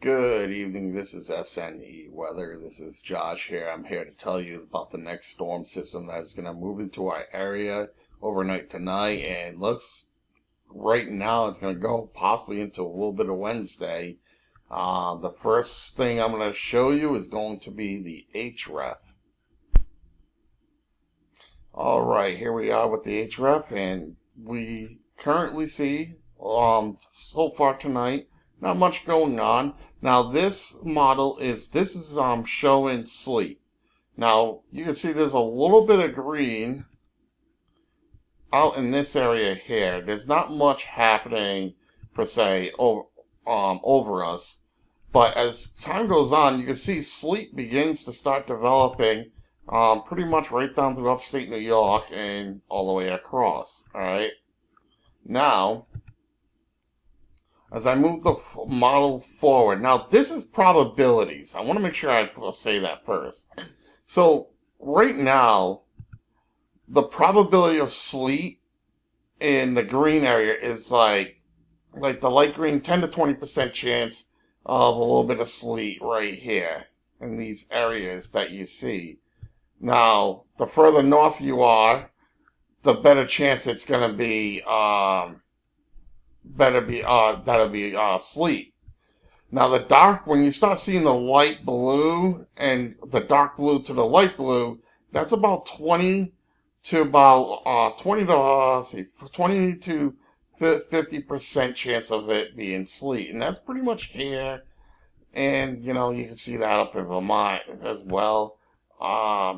Good evening, this is SNE Weather. This is Josh here. I'm here to tell you about the next storm system that is going to move into our area overnight tonight. And right now, it's going to go possibly into a little bit of Wednesday. The first thing I'm going to show you is going to be the HREF. Alright, here we are with the HREF, and we currently see, so far tonight, not much going on. Now this model is showing sleet. Now you can see there's a little bit of green out in this area here. There's not much happening per se over us, but as time goes on, you can see sleet begins to start developing pretty much right down through upstate New York and all the way across. Alright. Now, as I move the model forward, now this is probabilities. I want to make sure I say that first. So, right now, the probability of sleet in the green area is like the light green, 10 to 20% chance of a little bit of sleet right here in these areas that you see. Now, the further north you are, the better chance it's going to be, that'll be sleet. Now when you start seeing the light blue and the dark blue to the light blue, that's about 20 to 50% chance of it being sleet. And that's pretty much here. And, you can see that up in Vermont as well.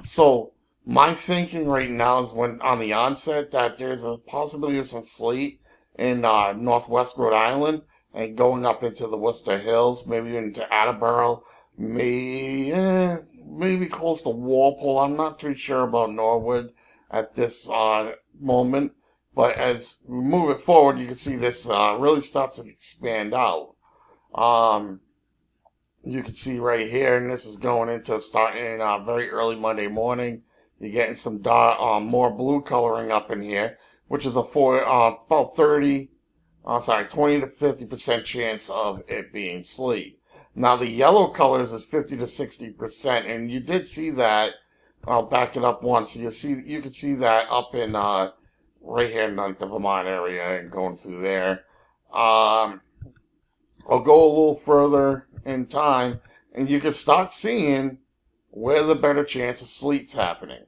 So my thinking right now is on the onset that there's a possibility of some sleet in northwest Rhode Island and going up into the Worcester Hills, maybe into Attleboro, maybe close to Walpole. I'm not too sure about Norwood at this moment, but as we move it forward, you can see this really starts to expand out. You can see right here, and this is going into starting very early Monday morning. You're getting some dark, more blue coloring up in here, which is about 20 to 50% chance of it being sleet. Now the yellow colors is 50 to 60%, and you did see that. I'll back it up once. You can see that up in right here in the Vermont area and going through there. I'll go a little further in time, and you can start seeing where the better chance of sleet's happening.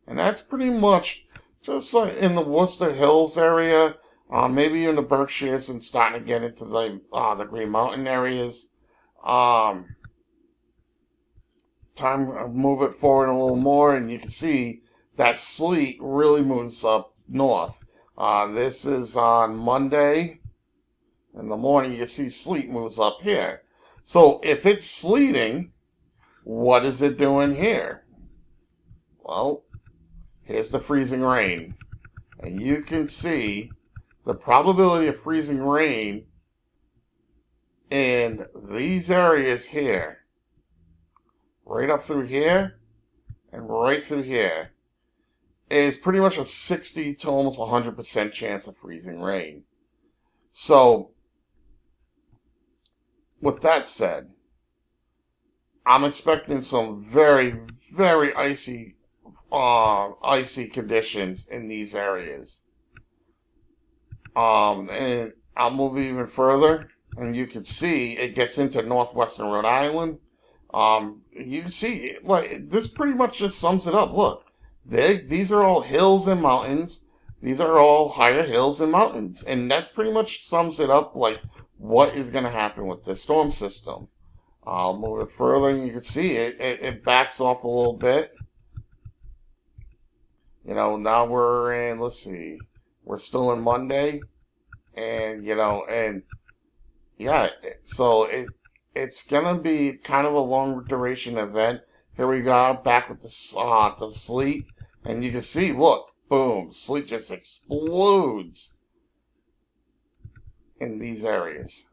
And that's pretty much just like in the Worcester Hills area, maybe in the Berkshires and starting to get into the Green Mountain areas. Move it forward a little more, and you can see that sleet really moves up north. This is on Monday. In the morning, you see sleet moves up here. So if it's sleeting, what is it doing here? Well, here's the freezing rain. And you can see the probability of freezing rain in these areas here, right up through here and right through here, is pretty much a 60 to almost 100% chance of freezing rain. So, with that said, I'm expecting some very, very icy conditions in these areas. And I'll move even further, and you can see it gets into northwestern Rhode Island. You can see, like, this pretty much just sums it up. Look, these are all hills and mountains. These are all higher hills and mountains, and that's pretty much sums it up, like, what is going to happen with this storm system. I'll move it further, and you can see it backs off a little bit. Now we're in, let's see, we're still in Monday, and, so it's going to be kind of a long duration event. Here we go, back with the sleet, and you can see, look, boom, sleet just explodes in these areas.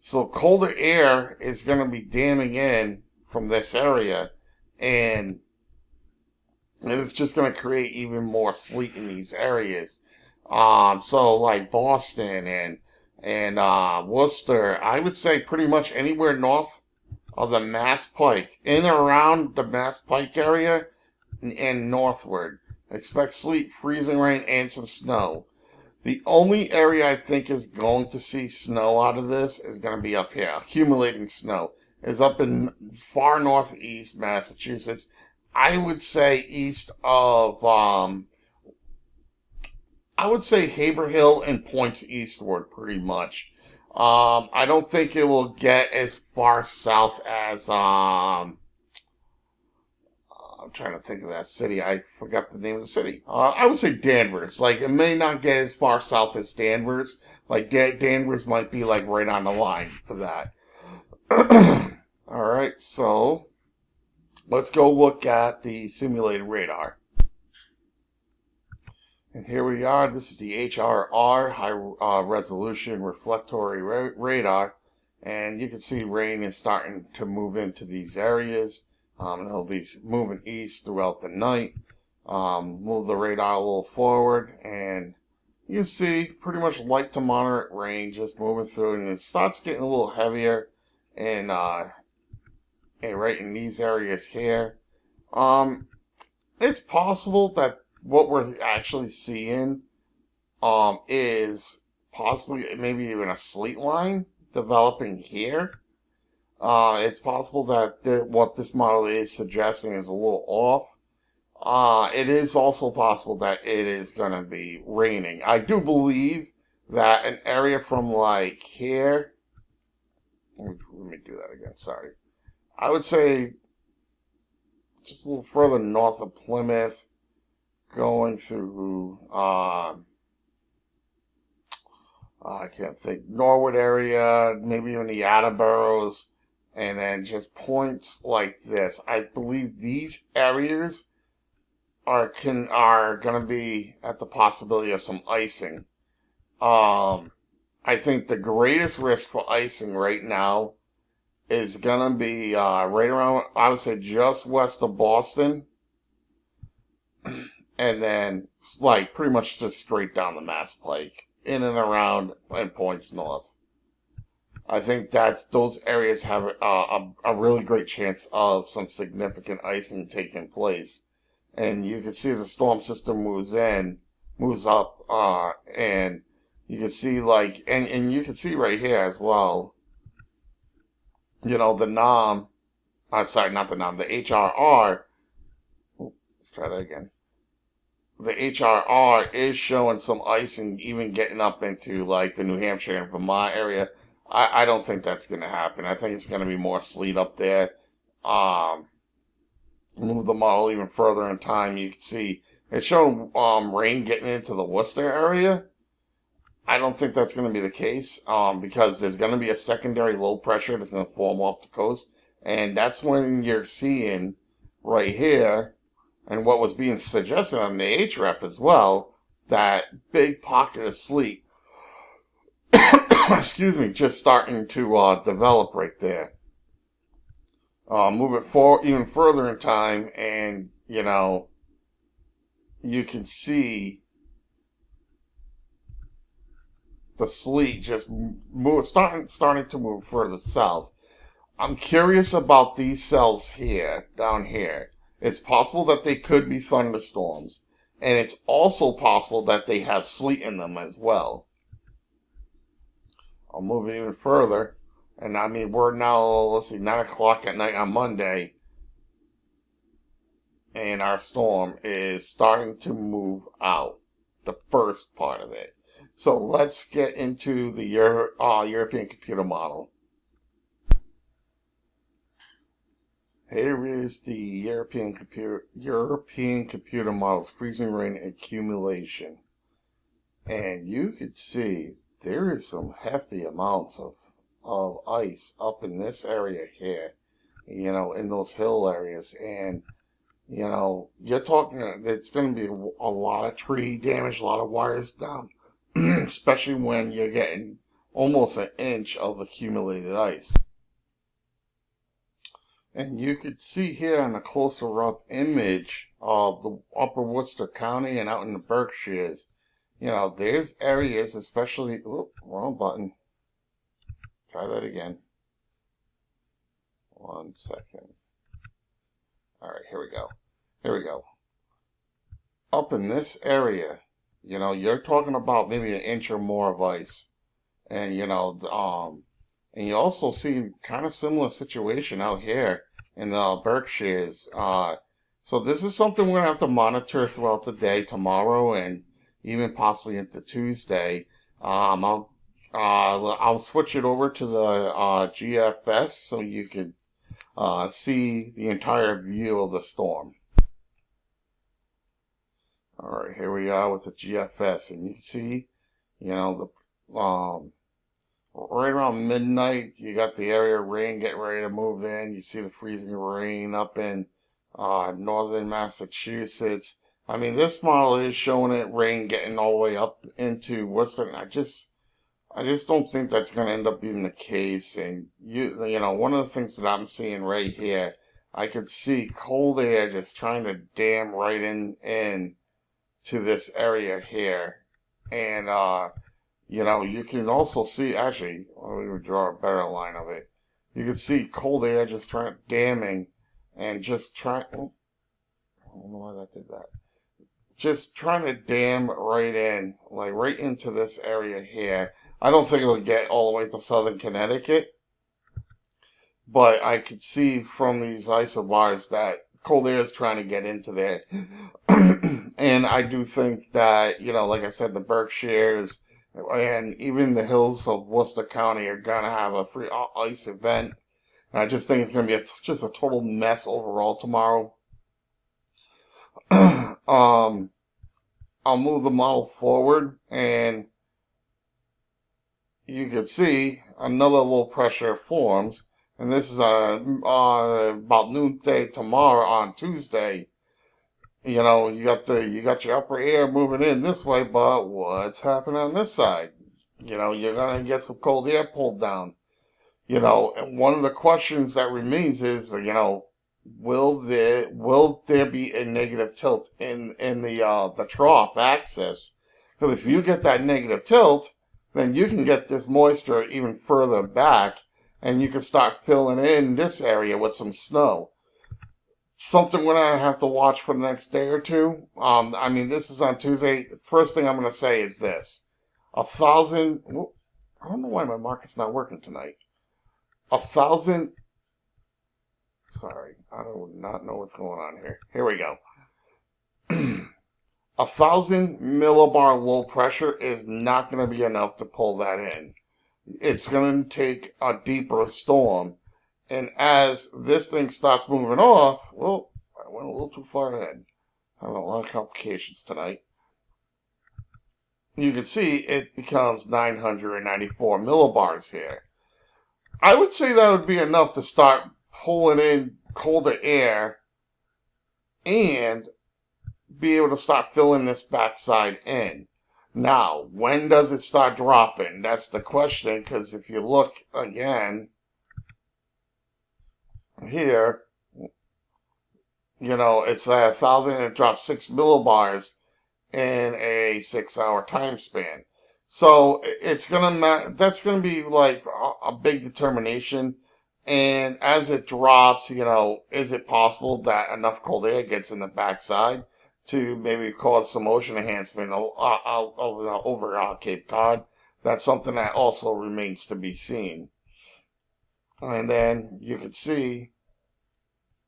So colder air is going to be damming in from this area, and it's just going to create even more sleet in these areas. So like Boston and and Worcester. I would say pretty much anywhere north of the Mass Pike, in and around the Mass Pike area and northward. Expect sleet, freezing rain, and some snow. The only area I think is going to see snow out of this is going to be up here. Accumulating snow is up in far northeast Massachusetts. I would say east of, I would say Haverhill and points eastward pretty much. I don't think it will get as far south as, I'm trying to think of that city. I forgot the name of the city. I would say Danvers. Like, it may not get as far south as Danvers. Like, Danvers might be, like, right on the line for that. Alright, so let's go look at the simulated radar. And here we are. This is the HRR, high resolution reflectory radar. And you can see rain is starting to move into these areas. It'll be moving east throughout the night. Move the radar a little forward, and you see pretty much light to moderate rain just moving through, and it starts getting a little heavier, and right in these areas here. It's possible that what we're actually seeing is possibly maybe even a sleet line developing here. It's possible that what this model is suggesting is a little off. It is also possible that it is going to be raining. I do believe that an area from like here, let me do that again, sorry. I would say just a little further north of Plymouth, going through, I can't think, Norwood area, maybe even the Attleborough, and then just points like this. I believe these areas are going to be at the possibility of some icing. I think the greatest risk for icing right now is going to be right around, I would say, just west of Boston, and then like pretty much just straight down the Mass Pike, in and around and points north. I think that those areas have a really great chance of some significant icing taking place. And you can see as the storm system moves up, and you can see like, and you can see right here as well, the NOM, I'm sorry, not the NOM, the HRR, let's try that again. The HRR is showing some icing even getting up into like the New Hampshire and Vermont area. I don't think that's going to happen. I think it's going to be more sleet up there. Move the model even further in time, you can see it's showing rain getting into the Worcester area. I don't think that's going to be the case because there's going to be a secondary low pressure that's going to form off the coast. And that's when you're seeing right here, and what was being suggested on the HREF as well, that big pocket of sleet, excuse me, just starting to develop right there. Move it forward even further in time, and you can see the sleet just starting to move further south. I'm curious about these cells here, down here. It's possible that they could be thunderstorms, and it's also possible that they have sleet in them as well. I'll move it even further, and I mean, we're now, let's see, 9 o'clock at night on Monday, and our storm is starting to move out, the first part of it. So let's get into the European computer model. Here is the European computer model's freezing rain accumulation. And you could see there is some hefty amounts of ice up in this area here, in those hill areas. And, you're talking, it's going to be a lot of tree damage, a lot of wires down, especially when you're getting almost an inch of accumulated ice. And you could see here on a closer up image of the upper Worcester County and out in the Berkshires, You know, there's areas, especially, oop, wrong button. Try that again. 1 second. All right, here we go. Here we go. Up in this area, you know, you're talking about maybe an inch or more of ice. And, and you also see kind of similar situation out here in the Berkshires. So this is something we're gonna have to monitor throughout the day tomorrow and even possibly into Tuesday. I'll switch it over to the GFS so you can see the entire view of the storm. All right, here we are with the GFS, and you can see, you know, the right around midnight, you got the area of rain getting ready to move in. You see the freezing rain up in northern Massachusetts. I mean, this model is showing it rain getting all the way up into Worcester. I just don't think that's going to end up being the case. And you know, one of the things that I'm seeing right here, I could see cold air just trying to dam right in to this area here, and you know, you can also see, actually, let me draw a better line of it. You can see cold air just damming and just trying, oh, I don't know why that did that. Just trying to dam right in, like right into this area here. I don't think it'll get all the way to southern Connecticut, but I could see from these isobars that cold air is trying to get into there. And I do think that, you know, like I said, the Berkshires and even the hills of Worcester County are going to have a free ice event. And I just think it's going to be just a total mess overall tomorrow. I'll move the model forward, and you can see another low pressure forms. And this is about noonday tomorrow on Tuesday. You know, you got your upper air moving in this way, but what's happening on this side? You know, you're gonna get some cold air pulled down. You know, and one of the questions that remains is, you know, will there be a negative tilt in the trough axis? Because if you get that negative tilt, then you can get this moisture even further back, and you can start filling in this area with some snow. Something we're gonna have to watch for the next day or two. I mean, this is on Tuesday. First thing I'm gonna say is this: 1,000. I don't know why my market's not working tonight. 1,000. Sorry, I do not know what's going on here. Here we go. 1,000 millibar low pressure is not going to be enough to pull that in. It's going to take a deeper storm. And as this thing starts moving off, well, I went a little too far ahead. Having a lot of complications tonight. You can see it becomes 994 millibars here. I would say that would be enough to start pulling in colder air and be able to start filling this backside in. Now, when does it start dropping? That's the question, because if you look again here, you know, it's 1,000 and it drops 6 millibars in a 6-hour time span. So it's that's gonna be like a big determination. And as it drops, you know, is it possible that enough cold air gets in the backside to maybe cause some ocean enhancement over Cape Cod? That's something that also remains to be seen. And then you can see,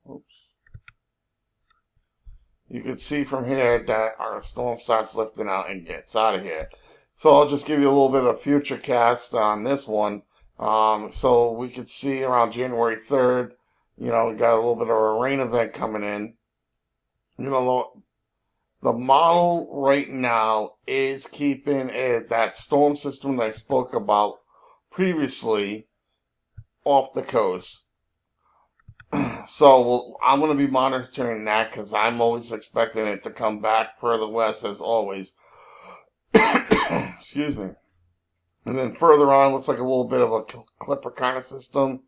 oops, you can see from here that our storm starts lifting out and gets out of here. So I'll just give you a little bit of future cast on this one. So we could see around January 3rd, you know, we got a little bit of a rain event coming in. You know, the model right now is keeping that storm system that I spoke about previously off the coast. So I'm going to be monitoring that because I'm always expecting it to come back further west as always. Excuse me. And then further on, looks like a little bit of a clipper kind of system.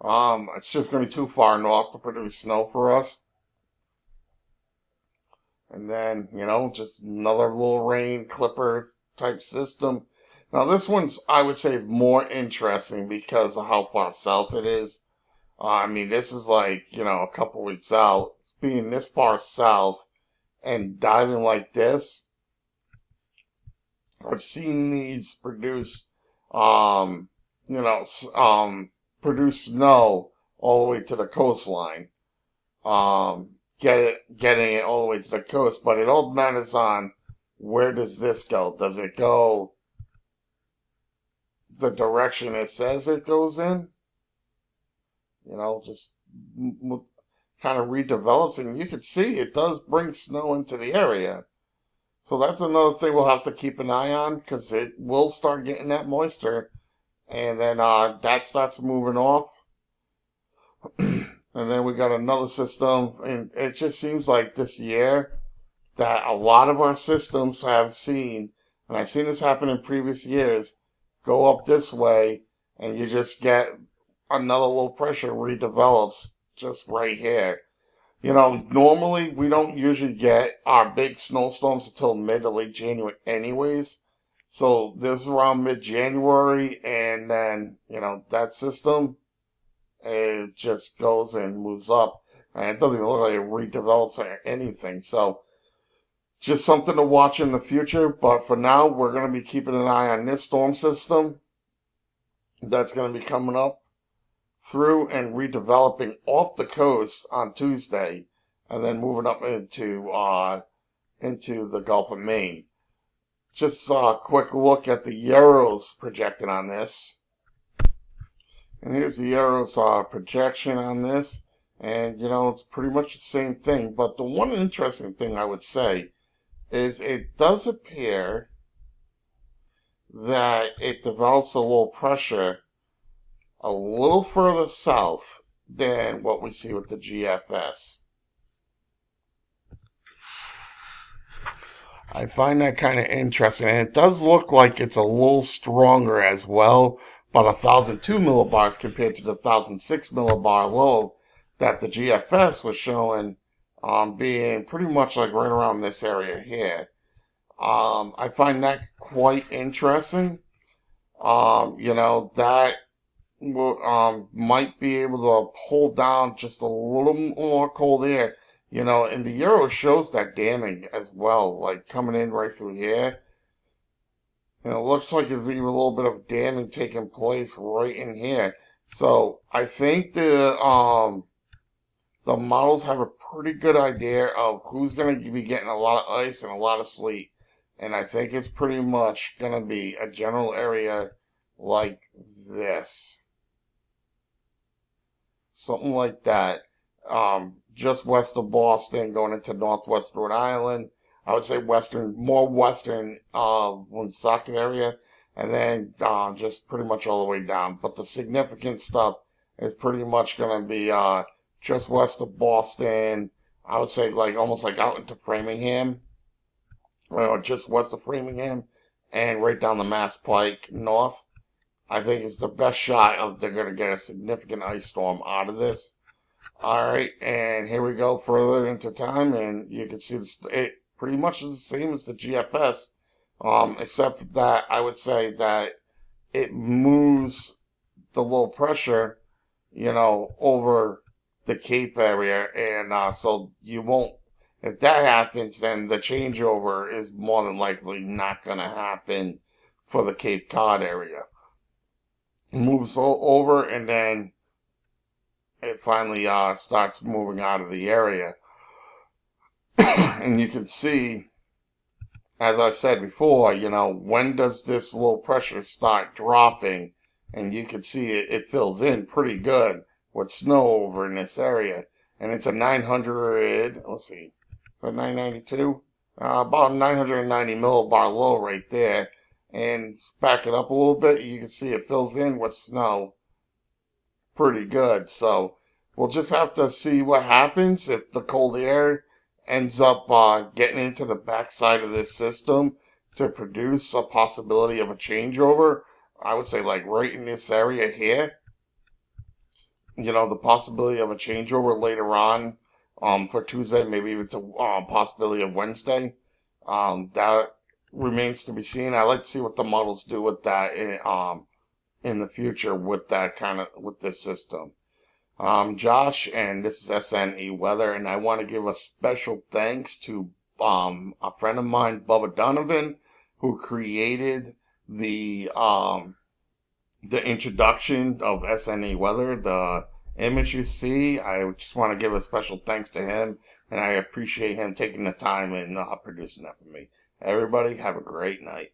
It's just going to be too far north to produce snow for us. And then, just another little rain clippers type system. Now this one's, I would say, is more interesting because of how far south it is. I mean, this is like, a couple weeks out. Being this far south and diving like this, I've seen these produce, um, produce snow all the way to the coastline. Getting it all the way to the coast, but it all matters on where does this go? Does it go the direction it says it goes in? Just kind of redevelops, and you can see it does bring snow into the area. So that's another thing we'll have to keep an eye on because it will start getting that moisture, and then that starts moving off. And then we got another system, and it just seems like this year that a lot of our systems have seen, and I've seen this happen in previous years, go up this way, and you just get another low pressure redevelops just right here. Normally we don't usually get our big snowstorms until mid to late January anyways. So this is around mid-January, and then, that system, it just goes and moves up. And it doesn't even look like it redevelops or anything. So just something to watch in the future. But for now, we're going to be keeping an eye on this storm system that's going to be coming up through and redeveloping off the coast on Tuesday, and then moving up into the Gulf of Maine. Just a quick look at the Euros projected on this. And here's the Euros projection on this. And, it's pretty much the same thing. But the one interesting thing I would say is it does appear that it develops a low pressure a little further south than what we see with the GFS. I find that kind of interesting, and it does look like it's a little stronger as well, about 1,002 millibars compared to the 1,006 millibar low that the GFS was showing, being pretty much like right around this area here. I find that quite interesting. That will, might be able to hold down just a little more cold air. And the Euro shows that damming as well, like coming in right through here. And it looks like there's even a little bit of damming taking place right in here. So I think the models have a pretty good idea of who's going to be getting a lot of ice and a lot of sleet. And I think it's pretty much going to be a general area like this. Something like that. Just west of Boston, going into northwest Rhode Island. I would say more western Woonsocket area, and then just pretty much all the way down. But the significant stuff is pretty much going to be just west of Boston. I would say almost like out into Framingham, or just west of Framingham, and right down the Mass Pike north. I think it's the best shot of they're going to get a significant ice storm out of this. Alright, and here we go further into time, and you can see it pretty much is the same as the GFS, except that I would say that it moves the low pressure, over the Cape area, and so you won't, if that happens, then the changeover is more than likely not going to happen for the Cape Cod area. It moves over, and then it finally starts moving out of the area. And you can see, as I said before, when does this low pressure start dropping? And you can see it fills in pretty good with snow over in this area. And it's a 900, let's see, 992? About 990 millibar low right there. And back it up a little bit, you can see it fills in with snow pretty good. So we'll just have to see what happens if the cold air ends up getting into the backside of this system to produce a possibility of a changeover. I would say right in this area here. The possibility of a changeover later on for Tuesday, maybe even to possibility of Wednesday. That remains to be seen. I like to see what the models do with that in the future with that with this system. Josh, and this is SNE Weather, and I want to give a special thanks to a friend of mine, Bubba Donovan, who created the introduction of SNE Weather, the image you see. I just want to give a special thanks to him, and I appreciate him taking the time and producing that for me. Everybody, have a great night.